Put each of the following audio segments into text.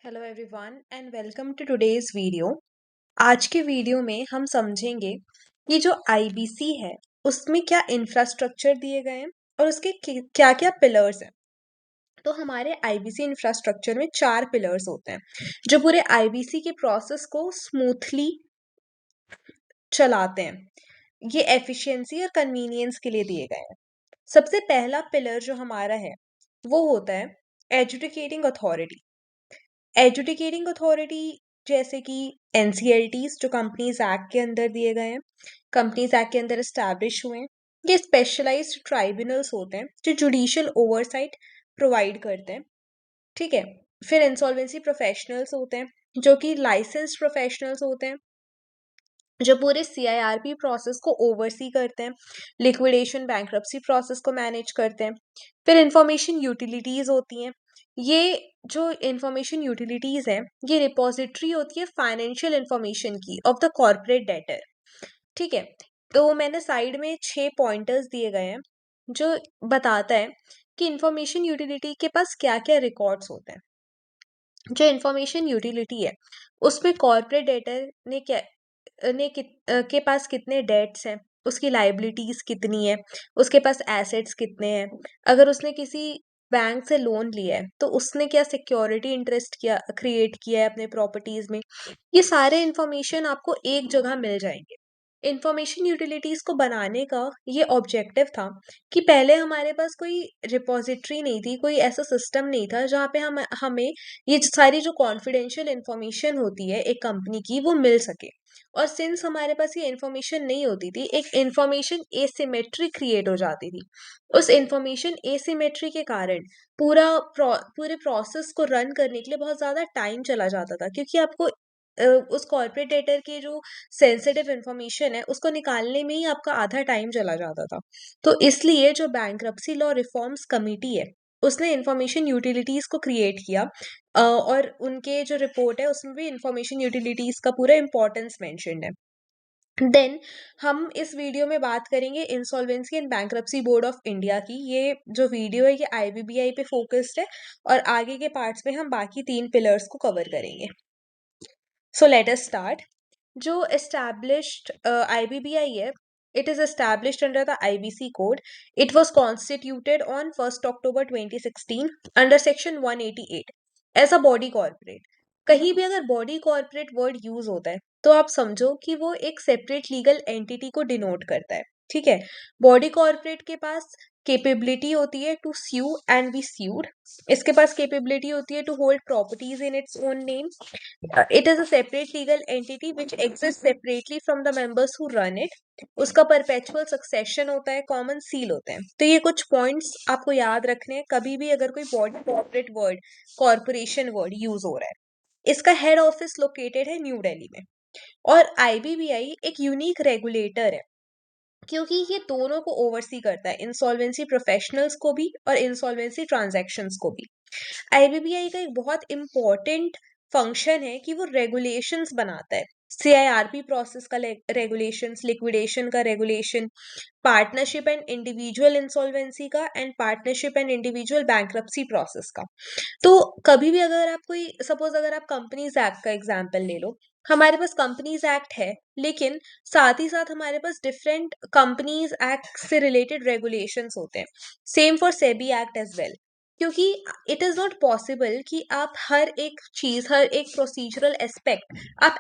Hello everyone and welcome to today's video. आज के video में हम समझेंगे कि जो आईबीसी है उसमें क्या इंफ्रास्ट्रक्चर दिए गए हैं और उसके क्या क्या पिलर्स हैं। तो हमारे आईबीसी इंफ्रास्ट्रक्चर में 4 पिलर्स होते हैं जो पूरे आईबीसी के प्रोसेस को स्मूथली चलाते हैं। ये एफिशिएंसी और कन्वीनियंस के लिए दिए गए हैं। सबसे पहला पिलर जो हमारा है वो होता है एजुकेटिंग अथॉरिटी। एजुकेटिंग अथॉरिटी जैसे कि एनसीएलटीज जो कंपनीज एक्ट के अंदर दिए गए हैं, कंपनीज एक्ट के अंदर एस्टैब्लिश हुए हैं। ये स्पेशलाइज्ड ट्राइब्यूनल्स होते हैं जो जुडिशियल ओवरसाइट प्रोवाइड करते हैं। ठीक है। फिर इंसॉल्वेंसी प्रोफेशनल्स होते हैं जो कि लाइसेंस्ड प्रोफेशनल्स होते हैं जो पूरे सीआईआरपी प्रोसेस को ओवरसी करते हैं, लिक्विडेशन बैंक्रप्सी प्रोसेस को मैनेज करते हैं। फिर इंफॉर्मेशन यूटिलिटीज होती हैं। ये जो इंफॉर्मेशन यूटिलिटीज है ये रिपोजिटरी होती है फाइनेंशियल इंफॉर्मेशन की ऑफ द कॉर्पोरेट डेटर। ठीक है। तो मैंने साइड में 6 पॉइंटर्स दिए गए हैं जो बताता है कि इंफॉर्मेशन यूटिलिटी के पास क्या क्या रिकॉर्ड्स होते हैं। जो इंफॉर्मेशन यूटिलिटी है उसमें कॉर्पोरेट डेटर ने क्या के पास कितने डेट्स हैं, उसकी लाइबिलिटीज कितनी है, उसके पास एसेट्स कितने हैं, अगर उसने किसी बैंक से लोन लिया है तो उसने क्या सिक्योरिटी इंटरेस्ट किया क्रिएट किया है अपने प्रॉपर्टीज में। ये सारे इंफॉर्मेशन आपको एक जगह मिल जाएंगे। इंफॉर्मेशन यूटिलिटीज को बनाने का ये ऑब्जेक्टिव था कि पहले हमारे पास कोई रिपोजिटरी नहीं थी, कोई ऐसा सिस्टम नहीं था जहाँ पे हमें ये सारी जो कॉन्फिडेंशियल इंफॉर्मेशन होती है एक कंपनी की वो मिल सके। और सिंस हमारे पास ये इंफॉर्मेशन नहीं होती थी, एक इंफॉर्मेशन एसिमेट्री क्रिएट हो जाती थी। उस इंफॉर्मेशन एसिमेट्री के कारण पूरे प्रोसेस को रन करने के लिए बहुत ज़्यादा टाइम चला जाता था, क्योंकि आपको उस कॉर्पोरेट डेटर के जो सेंसिटिव इंफॉर्मेशन है उसको निकालने में ही आपका आधा टाइम चला जाता था। तो इसलिए जो बैंक्रप्सी लॉ रिफॉर्म्स कमिटी है उसने इंफॉर्मेशन यूटिलिटीज को क्रिएट किया, और उनके जो रिपोर्ट है उसमें भी इंफॉर्मेशन यूटिलिटीज का पूरा इंपॉर्टेंस मेंशन्ड है। देन हम इस वीडियो में बात करेंगे insolvency and bankruptcy board of India की। ये जो वीडियो है ये आईबीबीआई पे फोकस्ड है और आगे के पार्ट्स में हम बाकी 3 पिलर्स को कवर करेंगे। So let us start. जो established IBBI है, it is established under the IBC code. It was constituted on 1st October 2016 under section 188 as a body corporate. कहीं भी अगर बॉडी कॉर्पोरेट वर्ड यूज होता है तो आप समझो कि वो एक सेपरेट लीगल एंटिटी को डिनोट करता है। ठीक है। बॉडी कॉर्पोरेट के पास कैपेबिलिटी होती है to sue and be sued. इसके पास कैपेबिलिटी होती है to hold properties in its own name. It is a separate legal entity which exists separately from the members who run it. उसका perpetual succession होता है, common seal होते हैं। तो ये कुछ पॉइंट्स आपको याद रखने हैं कभी भी अगर कोई body corporate word corporation word use हो रहा है। इसका हेड ऑफिस लोकेटेड है न्यू दिल्ली में। और आईबीबीआई एक यूनिक रेगुलेटर है क्योंकि ये दोनों को ओवरसी करता है, इंसॉल्वेंसी प्रोफेशनल्स को भी और इंसॉल्वेंसी ट्रांजैक्शंस को भी। आईबीबीआई का एक बहुत इंपॉर्टेंट फंक्शन है कि वो रेगुलेशंस बनाता है। सीआईआरपी प्रोसेस का रेगुलेशंस, लिक्विडेशन का regulation, partnership and individual insolvency का and partnership and individual bankruptcy process का। तो कभी भी अगर आप कोई सपोज अगर आप कंपनीज एक्ट का एग्जांपल ले लो, हमारे पास कंपनीज एक्ट है लेकिन साथ ही साथ हमारे पास डिफरेंट कंपनीज एक्ट से रिलेटेड रेगुलेशंस होते हैं। Same for SEBI act as well. क्योंकि इट इज नॉट पॉसिबल कि आप हर एक चीज, हर एक प्रोसीजरल एस्पेक्ट आप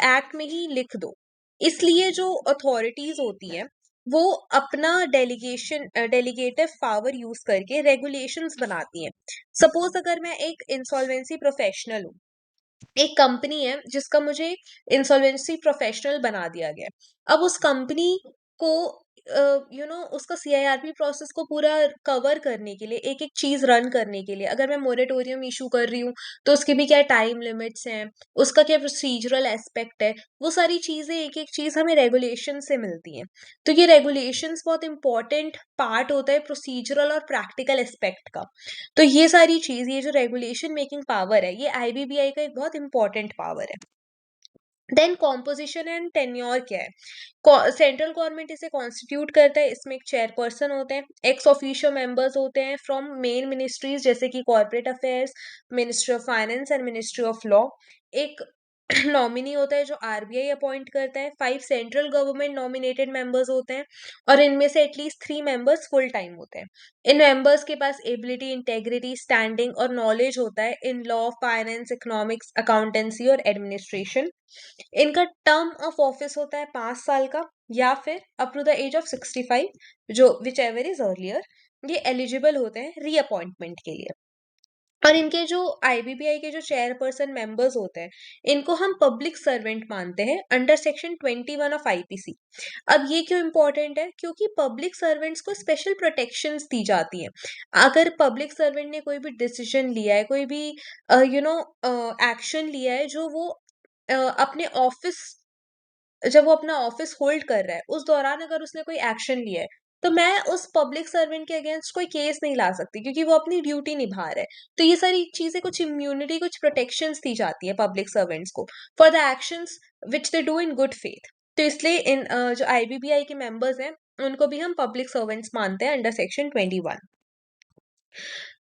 एक्ट में ही लिख दो। इसलिए जो अथॉरिटीज होती हैं वो अपना डेलीगेटिव पावर यूज करके रेगुलेशंस बनाती हैं। सपोज अगर मैं एक इंसॉल्वेंसी प्रोफेशनल हूँ, एक कंपनी है जिसका मुझे इंसॉल्वेंसी प्रोफेशनल बना दिया गया है। अब उस कंपनी को उसका सीआईआरपी प्रोसेस को पूरा कवर करने के लिए, एक एक चीज रन करने के लिए अगर मैं मोरेटोरियम इशू कर रही हूँ तो उसके भी क्या टाइम लिमिट्स हैं, उसका क्या प्रोसीजरल एस्पेक्ट है, वो सारी चीजें एक एक चीज हमें रेगुलेशन से मिलती हैं। तो ये रेगुलेशंस बहुत इंपॉर्टेंट पार्ट होता है प्रोसीजरल और प्रैक्टिकल एस्पेक्ट का। तो ये सारी चीज, ये जो रेगुलेशन मेकिंग पावर है ये आईबीबीआई का एक बहुत इंपॉर्टेंट पावर है। देन कॉम्पोजिशन एंड टेन्योर क्या है? सेंट्रल गवर्नमेंट इसे कॉन्स्टिट्यूट करता है, इसमें एक चेयरपर्सन होते हैं, एक्स ऑफिशियो मेंबर्स होते हैं फ्रॉम मेन मिनिस्ट्रीज जैसे कि corporate affairs, ministry of finance and ministry of law. एक नॉमिनी होता है जो आरबीआई अपॉइंट करता है। 5 सेंट्रल गवर्नमेंट नॉमिनेटेड मेंबर्स होते हैं और इनमें से एटलीस्ट 3 मेंबर्स फुल टाइम होते हैं। इन मेंबर्स के पास एबिलिटी, इंटेग्रिटी, स्टैंडिंग और नॉलेज होता है in law, finance, economics, accountancy और एडमिनिस्ट्रेशन। इनका टर्म ऑफ ऑफिस होता है 5 साल का या फिर up to the age of 65, जो विच एवर इज अर्लियर। ये एलिजिबल होते हैं रीअपॉइंटमेंट के लिए। और इनके जो आईबीबीआई के जो चेयरपर्सन मेंबर्स होते हैं, इनको हम पब्लिक सर्वेंट मानते हैं अंडर सेक्शन 21 ऑफ आईपीसी। अब ये क्यों इंपॉर्टेंट है? क्योंकि पब्लिक सर्वेंट्स को स्पेशल प्रोटेक्शंस दी जाती हैं। अगर पब्लिक सर्वेंट ने कोई भी डिसीजन लिया है, कोई भी एक्शन लिया है, जो वो अपने ऑफिस जब वो अपना ऑफिस होल्ड कर रहा है उस दौरान अगर उसने कोई एक्शन लिया है, तो मैं उस पब्लिक सर्वेंट के अगेंस्ट कोई केस नहीं ला सकती क्योंकि वो अपनी ड्यूटी निभा रहा है। तो ये सारी चीजें, कुछ इम्यूनिटी, कुछ प्रोटेक्शंस दी जाती है पब्लिक सर्वेंट्स को for the actions which they do in good faith. तो इसलिए इन जो आईबीबीआई के मेंबर्स हैं, उनको भी हम पब्लिक सर्वेंट्स मानते हैं अंडर सेक्शन 21।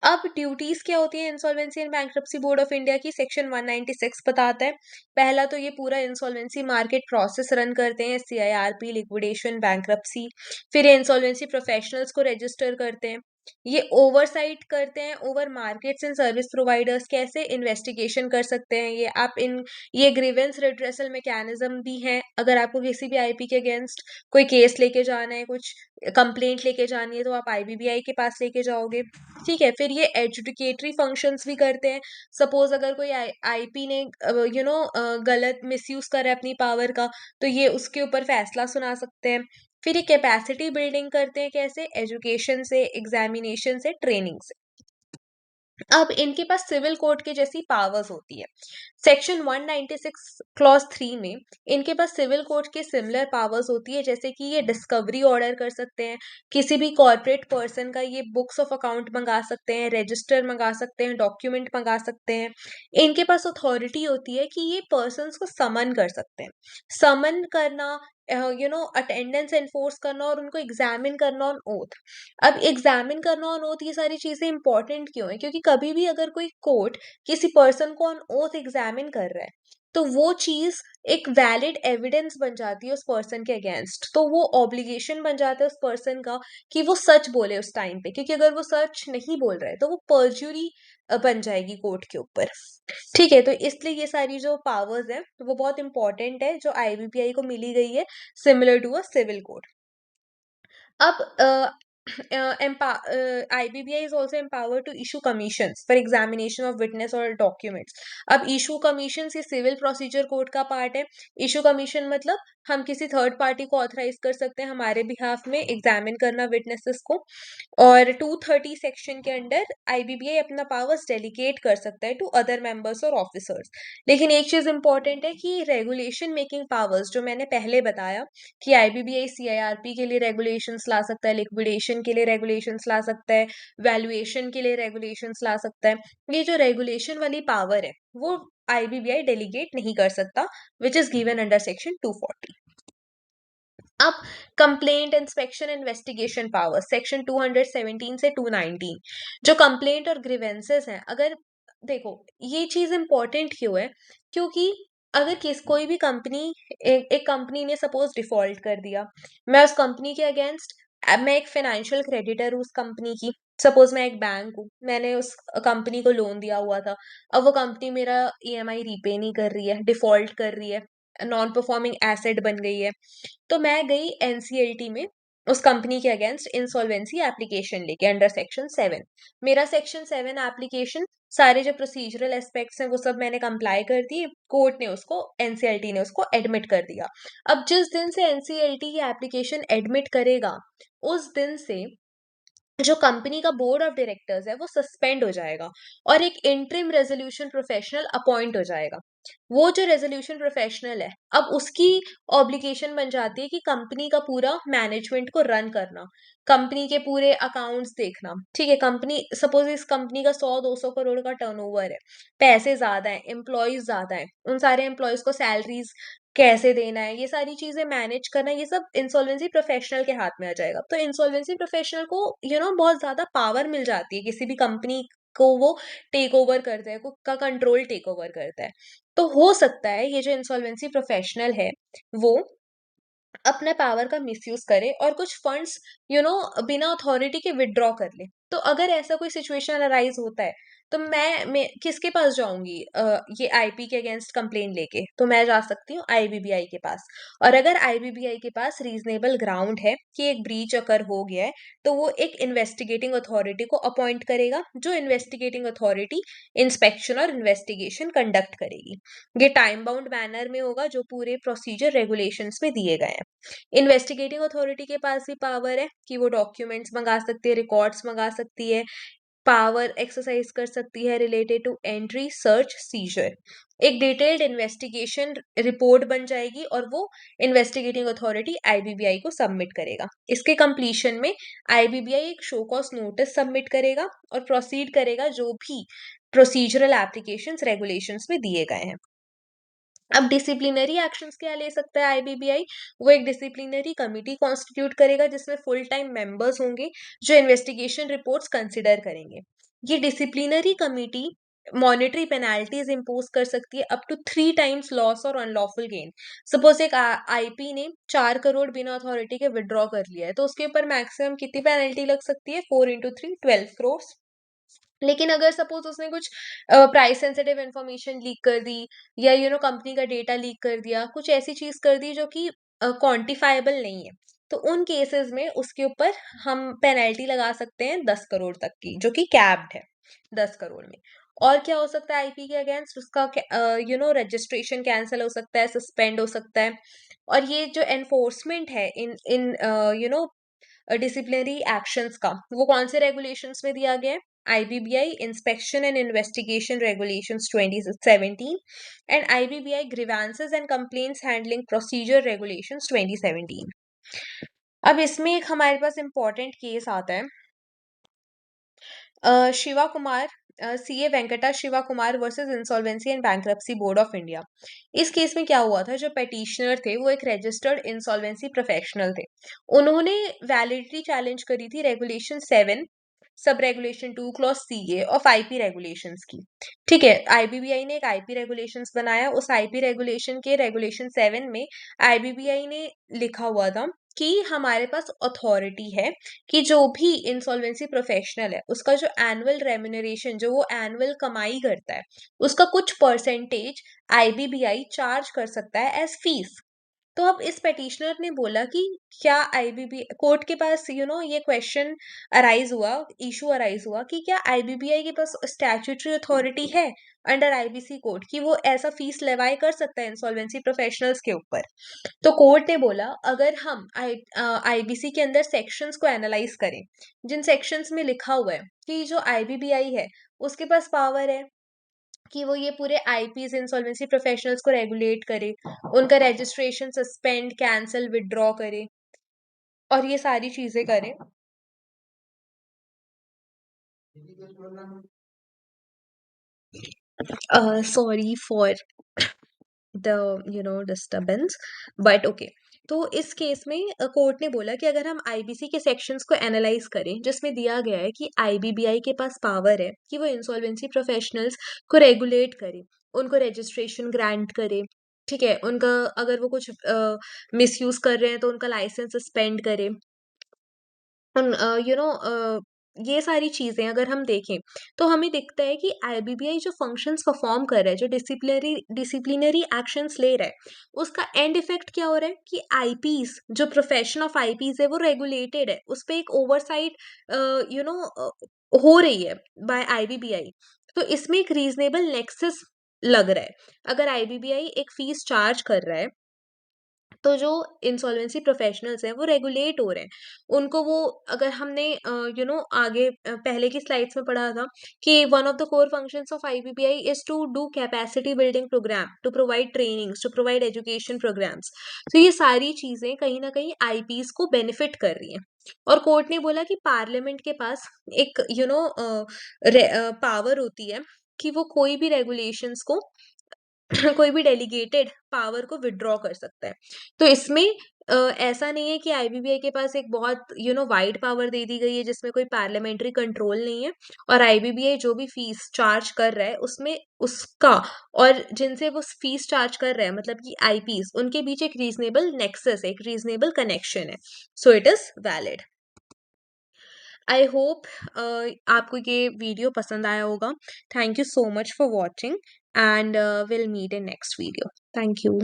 अब ड्यूटीज क्या होती है insolvency and bankruptcy board of India की? सेक्शन 196 बताता है। पहला तो ये पूरा इंसॉल्वेंसी मार्केट प्रोसेस रन करते हैं, सीआईआरपी, लिक्विडेशन, बैंक्रप्सी। फिर ये इंसॉल्वेंसी प्रोफेशनल्स को रजिस्टर करते हैं। ये ओवरसाइट करते हैं over markets and service providers, कैसे इन्वेस्टिगेशन कर सकते हैं ये आप इन ये ग्रीवेंस रिड्रेसल मैकेनिज्म भी हैं। अगर आपको किसी भी आईपी के अगेंस्ट कोई केस लेके जाना है, कुछ कंप्लेंट लेके जानी है, तो आप आईबीबीआई के पास लेके जाओगे। ठीक है, फिर ये एजुकेटरी फंक्शंस भी करते हैं। सपोज अगर कोई आईपी ने गलत मिसयूज करा है अपनी पावर का, तो ये उसके ऊपर फैसला सुना सकते हैं। फिर ये कैपेसिटी बिल्डिंग करते हैं, कैसे? एजुकेशन से, एग्जामिनेशन से, ट्रेनिंग से। अब इनके पास सिविल कोर्ट के जैसी पावर्स होती है। सेक्शन 196 क्लॉज 3 में इनके पास सिविल कोर्ट के सिमिलर पावर्स होती है, जैसे कि ये डिस्कवरी ऑर्डर कर सकते हैं, किसी भी कॉर्पोरेट पर्सन का ये बुक्स ऑफ अकाउंट मंगा सकते हैं, रजिस्टर मंगा सकते हैं, डॉक्यूमेंट मंगा सकते हैं। इनके पास अथॉरिटी होती है कि ये पर्सन्स को समन कर सकते हैं। समन करना, अटेंडेंस एनफोर्स करना और उनको एग्जामिन करना ऑन ओथ। अब एग्जामिन करना ऑन ओथ, ये सारी चीजें इंपॉर्टेंट क्यों है? क्योंकि कभी भी अगर कोई कोर्ट किसी पर्सन को ऑन ओथ एग्जामिन कर रहा है, तो वो चीज एक वैलिड एविडेंस बन जाती है उस पर्सन के अगेंस्ट। तो वो ऑब्लिगेशन बन जाता है उस पर्सन का कि वो सच बोले उस टाइम पे, क्योंकि अगर वो सच नहीं बोल रहा है तो वो परज्यूरी बन जाएगी कोर्ट के ऊपर। ठीक है, तो इसलिए ये सारी जो पावर्स है वो बहुत इंपॉर्टेंट है, जो आईबीपीआई को मिली गई है, similar to a civil code. अब IBBI is also empowered to issue commissions for examination of witness or documents. अब issue commissions ये सिविल प्रोसीजर कोड का पार्ट है। issue commission मतलब हम किसी थर्ड पार्टी को ऑथराइज कर सकते हैं हमारे बिहाफ में एग्जामिन करना विटनेसेस को। और 230 सेक्शन के अंडर आईबीबीआई अपना पावर्स डेलीगेट कर सकता है टू अदर मेंबर्स और ऑफिसर्स। लेकिन एक चीज इंपॉर्टेंट है कि रेगुलेशन मेकिंग पावर्स, जो मैंने पहले बताया कि आईबीबीआई सीआईआरपी के लिए रेगुलेशंस ला सकता है, लिक्विडेशन के लिए रेगुलेशंस ला सकता है, वैल्यूएशन के लिए रेगुलेशंस ला सकता है। ये जो रेगुलेशन वाली पावर है वो आईबीबीआई डेलीगेट नहीं कर सकता, which is given under section 240। अब complaint, inspection, investigation power section 217 से 219। जो कंप्लेंट और ग्रीवेंसेस हैं, अगर देखो ये चीज इंपॉर्टेंट क्यों है? क्योंकि अगर कोई भी कंपनी, एक कंपनी ने सपोज डिफॉल्ट कर दिया, मैं उस कंपनी के अगेंस्ट, मैं एक फाइनेंशियल क्रेडिटर हूँ उस कंपनी की। सपोज मैं एक बैंक हूँ, मैंने उस कंपनी को लोन दिया हुआ था, अब वो कंपनी मेरा ईएमआई रीपे नहीं कर रही है, डिफॉल्ट कर रही है, नॉन परफॉर्मिंग एसेट बन गई है। तो मैं गई एनसीएलटी में उस कंपनी के अगेंस्ट इंसॉल्वेंसी एप्लीकेशन लेके अंडर सेक्शन 7। मेरा सेक्शन 7 एप्लीकेशन, सारे जो प्रोसीजरल एस्पेक्ट्स हैं वो सब मैंने कंप्लाई कर दिए, कोर्ट ने उसको, एनसीएलटी ने उसको एडमिट कर दिया। अब जिस दिन से एनसीएलटी ये एप्लीकेशन एडमिट करेगा, उस दिन से जो कंपनी का बोर्ड ऑफ डायरेक्टर्स है वो सस्पेंड हो जाएगा और एक इंटरिम रेजोल्यूशन प्रोफेशनल अपॉइंट हो जाएगा। वो जो रेजोल्यूशन प्रोफेशनल है, अब उसकी ऑब्लिगेशन बन जाती है कि कंपनी का पूरा मैनेजमेंट को रन करना, कंपनी के पूरे अकाउंट्स देखना। ठीक है, कंपनी, सपोज इस कंपनी का 100-200 करोड़ का टर्नओवर है, पैसे ज्यादा है, एम्प्लॉयज ज्यादा है, उन सारे एम्प्लॉयज को सैलरीज कैसे देना है, ये सारी चीजें मैनेज करना, ये सब इंसॉल्वेंसी प्रोफेशनल के हाथ में आ जाएगा। तो इंसॉल्वेंसी प्रोफेशनल को बहुत ज्यादा पावर मिल जाती है, किसी भी कंपनी को वो टेक ओवर करता है, का कंट्रोल टेक ओवर करता है। तो हो सकता है ये जो इंसॉल्वेंसी प्रोफेशनल है वो अपने पावर का मिसयूज करे और कुछ फंड्स बिना अथॉरिटी के विड्रॉ कर ले। तो अगर ऐसा कोई सिचुएशन अराइज होता है तो मैं किसके पास जाऊंगी? ये आईपी के अगेंस्ट कंप्लेन लेके तो मैं जा सकती हूँ आईबीबीआई के पास। और अगर आईबीबीआई के पास रीजनेबल ग्राउंड है कि एक ब्रीच अकर हो गया है, तो वो एक इन्वेस्टिगेटिंग अथॉरिटी को अपॉइंट करेगा, जो इन्वेस्टिगेटिंग अथॉरिटी इंस्पेक्शन और इन्वेस्टिगेशन कंडक्ट करेगी। ये टाइम बाउंड मैनर में होगा, जो पूरे प्रोसीजर रेगुलेशंस में दिए गए हैं। इन्वेस्टिगेटिंग अथॉरिटी के पास भी पावर है कि वो डॉक्यूमेंट्स मंगा सकती है, रिकॉर्ड्स मंगा सकती है, पावर एक्सरसाइज कर सकती है related to entry, search, seizure. एक डिटेल्ड इन्वेस्टिगेशन रिपोर्ट बन जाएगी और वो इन्वेस्टिगेटिंग अथॉरिटी आईबीबीआई को सबमिट करेगा। इसके कंप्लीशन में आईबीबीआई एक शो कॉज नोटिस सबमिट करेगा और प्रोसीड करेगा जो भी प्रोसीजरल एप्लीकेशंस रेगुलेशंस में दिए गए हैं। अब डिसिप्लिनरी एक्शंस क्या ले सकता है आईबीबीआई? वो एक डिसिप्लिनरी कमिटी कॉन्स्टिट्यूट करेगा जिसमें फुल टाइम मेंबर्स होंगे जो इन्वेस्टिगेशन रिपोर्ट्स कंसिडर करेंगे। ये disciplinary committee monetary penalties impose कर सकती है अप टू 3 times लॉस और अनलॉफुल गेन। सपोज एक आईपी ने 4 करोड़ बिना अथॉरिटी के विड्रॉ कर लिया है, तो उसके ऊपर मैक्सिमम कितनी पेनल्टी लग सकती है? 4 into 3, 12 करोड़। लेकिन अगर सपोज उसने कुछ प्राइस सेंसिटिव इंफॉर्मेशन लीक कर दी, या कंपनी का डेटा लीक कर दिया, कुछ ऐसी चीज कर दी जो कि क्वांटिफाइबल नहीं है, तो उन केसेस में उसके ऊपर हम पेनल्टी लगा सकते हैं 10 करोड़ तक की, जो कि कैप्ड है 10 करोड़ में। और क्या हो सकता है आईपी के अगेंस्ट? उसका रजिस्ट्रेशन कैंसिल हो सकता है, सस्पेंड हो सकता है। और ये जो एनफोर्समेंट है इन इन डिसिप्लिनरी एक्शंस का, वो कौन से रेगुलेशंस में दिया गया है? IBBI inspection and investigation regulations 2017 and IBBI grievances and complaints handling procedure regulations 2017। अब इसमें एक हमारे पास इंपॉर्टेंट केस आता है, Shiva Kumar, CA Venkata Shiva Kumar versus insolvency and bankruptcy board of India. इस केस में क्या हुआ था, जो पेटिशनर थे वो एक रजिस्टर्ड इंसॉल्वेंसी प्रोफेशनल थे। उन्होंने वैलिडिटी चैलेंज करी थी regulation 7 sub regulation 2 clause C A of IP regulations की। ठीक है, आईबीबीआई ने एक आईपी रेगुलेशंस बनाया, उस आईपी रेगुलेशन के रेगुलेशन 7 में आईबीबीआई ने लिखा हुआ था कि हमारे पास अथॉरिटी है कि जो भी इंसॉल्वेंसी प्रोफेशनल है उसका जो एनुअल रेम्यूनरेशन, जो वो एनुअल कमाई करता है, उसका कुछ परसेंटेज आईबीबीआई चार्ज कर सकता है एज फीस। तो अब इस पेटिशनर ने बोला कि क्या आईबीबी कोर्ट के पास ये क्वेश्चन अराइज हुआ, इशू अराइज हुआ कि क्या आईबीबीआई के पास स्टैट्यूटरी अथॉरिटी है अंडर आईबीसी कोड कि वो ऐसा फीस लेवाई कर सकता है इंसॉल्वेंसी प्रोफेशनल्स के ऊपर? तो कोर्ट ने बोला अगर हम आईबीसी के अंदर सेक्शंस को एनालाइज करें, जिन सेक्शंस में लिखा हुआ है कि जो आईबीबीआई है उसके पास पावर है कि वो ये पूरे आईपीज इंसॉल्वेंसी प्रोफेशनल्स को रेगुलेट करे, उनका रजिस्ट्रेशन सस्पेंड, कैंसिल, विदड्रॉ करे और ये सारी चीजें करे। Sorry for the disturbance, but okay. तो इस केस में कोर्ट ने बोला कि अगर हम आईबीसी के सेक्शंस को एनालाइज करें, जिसमें दिया गया है कि आईबीबीआई के पास पावर है कि वो इंसॉल्वेंसी प्रोफेशनल्स को रेगुलेट करे, उनको रजिस्ट्रेशन ग्रांट करे, ठीक है, उनका अगर वो कुछ मिसयूज कर रहे हैं तो उनका लाइसेंस सस्पेंड करे, उन ये सारी चीजें अगर हम देखें तो हमें दिखता है कि आईबीबीआई जो फंक्शंस परफॉर्म कर रहा है, जो डिसिप्लिनरी एक्शंस ले रहा है, उसका एंड इफेक्ट क्या हो रहा है कि आईपीस, जो प्रोफेशन ऑफ आईपीस है वो रेगुलेटेड है, उस पर एक ओवरसाइट हो रही है बाय आईबीबीआई। तो इसमें एक रीजनेबल नेक्सस लग रहा है। अगर आईबीबीआई एक फीस चार्ज कर रहा है तो जो इंसॉल्वेंसी प्रोफेशनल्स हैं वो रेगुलेट हो रहे हैं, उनको वो, अगर हमने आगे पहले की स्लाइड्स में पढ़ा था कि one of the core functions of IBBI is to do capacity building program, to provide trainings, to provide education programs. तो ये सारी चीजें कहीं ना कहीं आईपीस को बेनिफिट कर रही हैं। और कोर्ट ने बोला कि पार्लियामेंट के पास एक पावर होती है कि वो कोई भी रेगुलेशंस को कोई भी डेलीगेटेड पावर को विड्रॉ कर सकता है। तो इसमें ऐसा नहीं है कि आईबीबीआई के पास एक बहुत वाइड पावर दे दी गई है जिसमें कोई पार्लियामेंट्री कंट्रोल नहीं है, और आईबीबीआई जो भी फीस चार्ज कर रहा है उसमें उसका और जिनसे वो फीस चार्ज कर रहा है मतलब कि आईपीस, उनके बीच एक रीजनेबल नेक्सस है, एक रीजनेबल कनेक्शन है, so it is valid. I hope आपको ये वीडियो पसंद आया होगा। Thank you so much for watching and will meet in next video. Thank you.